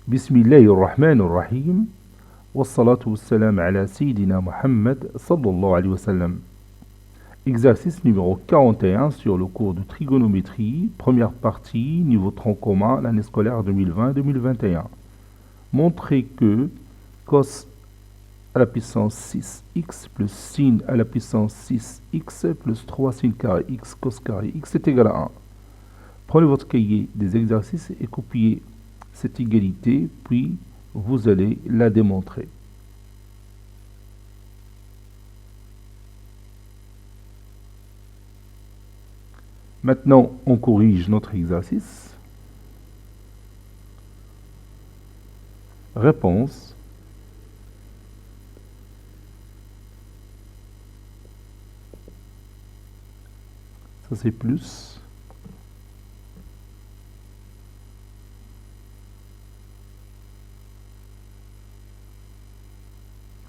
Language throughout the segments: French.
Bismillahirrahmanirrahim. Wassalatu wassalam ala Sayyidina Muhammad sallallahu alayhi wa sallam. Exercice numéro 41 sur le cours de trigonométrie, première partie, niveau tronc commun, l'année scolaire 2020-2021. Montrez que cos à la puissance 6x plus sin à la puissance 6x plus 3 sin carré x cos carré x est égal à 1. Prenez votre cahier des exercices et copiez cette égalité, puis vous allez la démontrer. Maintenant, on corrige notre exercice. Réponse. Ça c'est plus.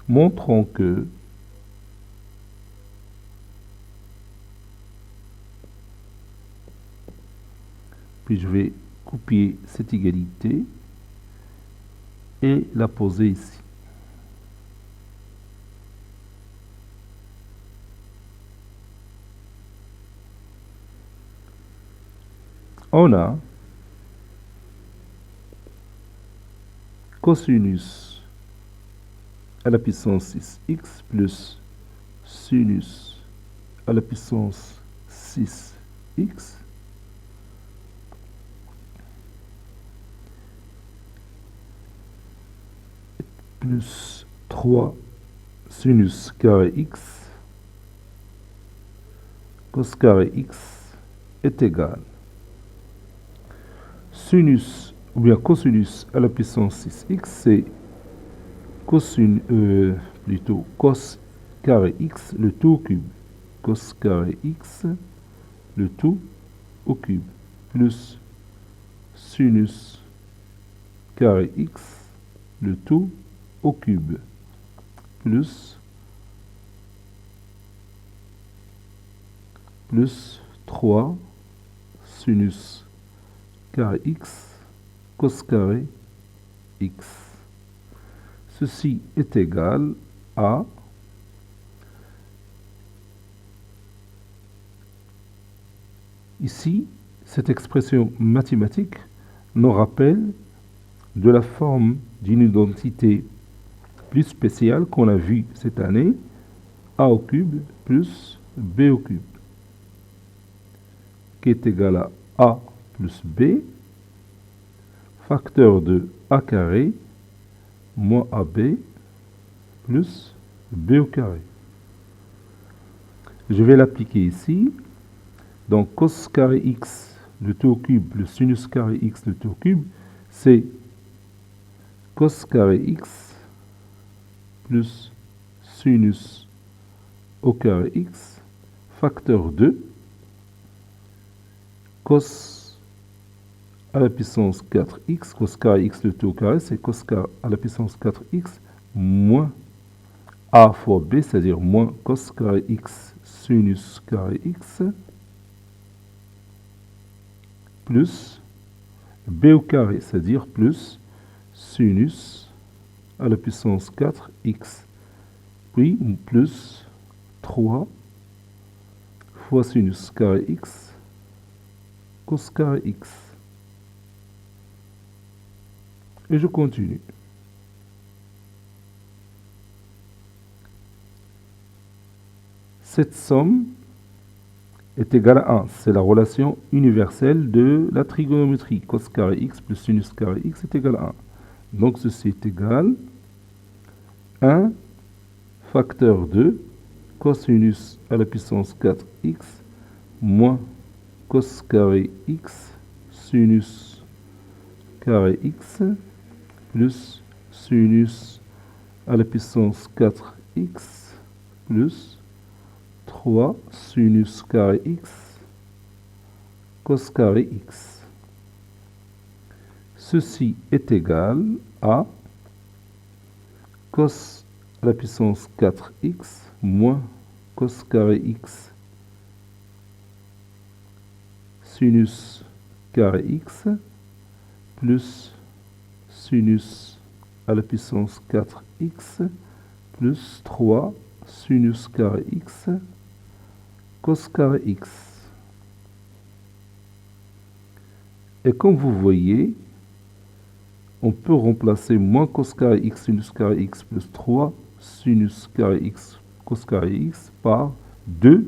Montrons que puis je vais copier cette égalité et la poser ici. On a cosinus à la puissance 6x plus sinus à la puissance 6x plus 3 sinus carré x cos carré x est égal sinus ou bien cosinus à la puissance 6x, c'est plutôt cos carré x le tout au cube, cos carré x le tout au cube, plus sinus carré x le tout au cube, plus 3 sinus carré x cos carré x. Ceci est égal à ici, cette expression mathématique nous rappelle de la forme d'une identité plus spéciale qu'on a vue cette année, a au cube plus b au cube, qui est égal à a plus b, facteur de a carré moins AB plus B au carré. Je vais l'appliquer ici. Donc cos carré x le tout au cube plus sinus carré x le tout au cube, c'est cos carré x plus sinus au carré x facteur 2 cos à la puissance 4x, cos carré x le tout au carré, c'est cos carré à la puissance 4x moins a fois b, c'est-à-dire moins cos carré x sinus carré x, plus b au carré, c'est-à-dire plus sinus à la puissance 4x, puis plus 3 fois sinus carré x, cos carré x. Et je continue. Cette somme est égale à 1. C'est la relation universelle de la trigonométrie. Cos carré x plus sinus carré x est égal à 1. Donc ceci est égal à 1 facteur de cosinus à la puissance 4x moins cos carré x sinus carré x plus sinus à la puissance 4x plus 3 sinus carré x cos carré x. Ceci est égal à cos à la puissance 4x moins cos carré x sinus carré x plus sinus à la puissance 4x plus 3 sinus carré x cos carré x. Et comme vous voyez, on peut remplacer moins cos carré x sinus carré x plus 3 sinus carré x cos carré x par 2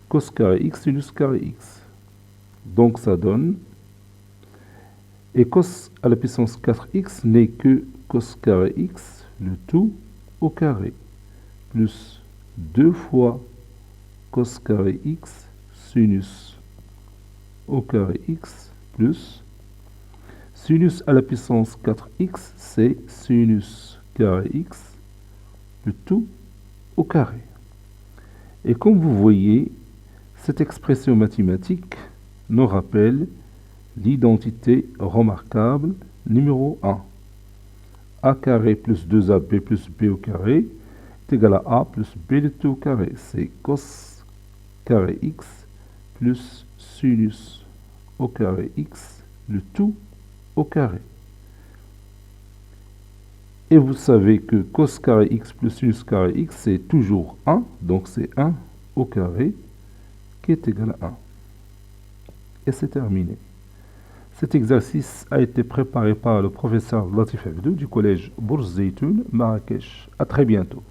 cos carré x sinus carré x. Donc ça donne, et cos à la puissance 4x n'est que cos carré x, le tout au carré, plus 2 fois cos carré x sinus au carré x, plus sinus à la puissance 4x, c'est sinus carré x, le tout au carré. Et comme vous voyez, cette expression mathématique nous rappelle l'identité remarquable numéro 1. A carré plus 2AB plus B au carré est égal à A plus B de T au carré. C'est cos carré x plus sinus au carré x, le tout au carré. Et vous savez que cos carré x plus sinus carré x, c'est toujours 1, donc c'est 1 au carré qui est égal à 1. Et c'est terminé. Cet exercice a été préparé par le professeur Latif Abdou du collège Bourz Zeytoun, Marrakech. À très bientôt.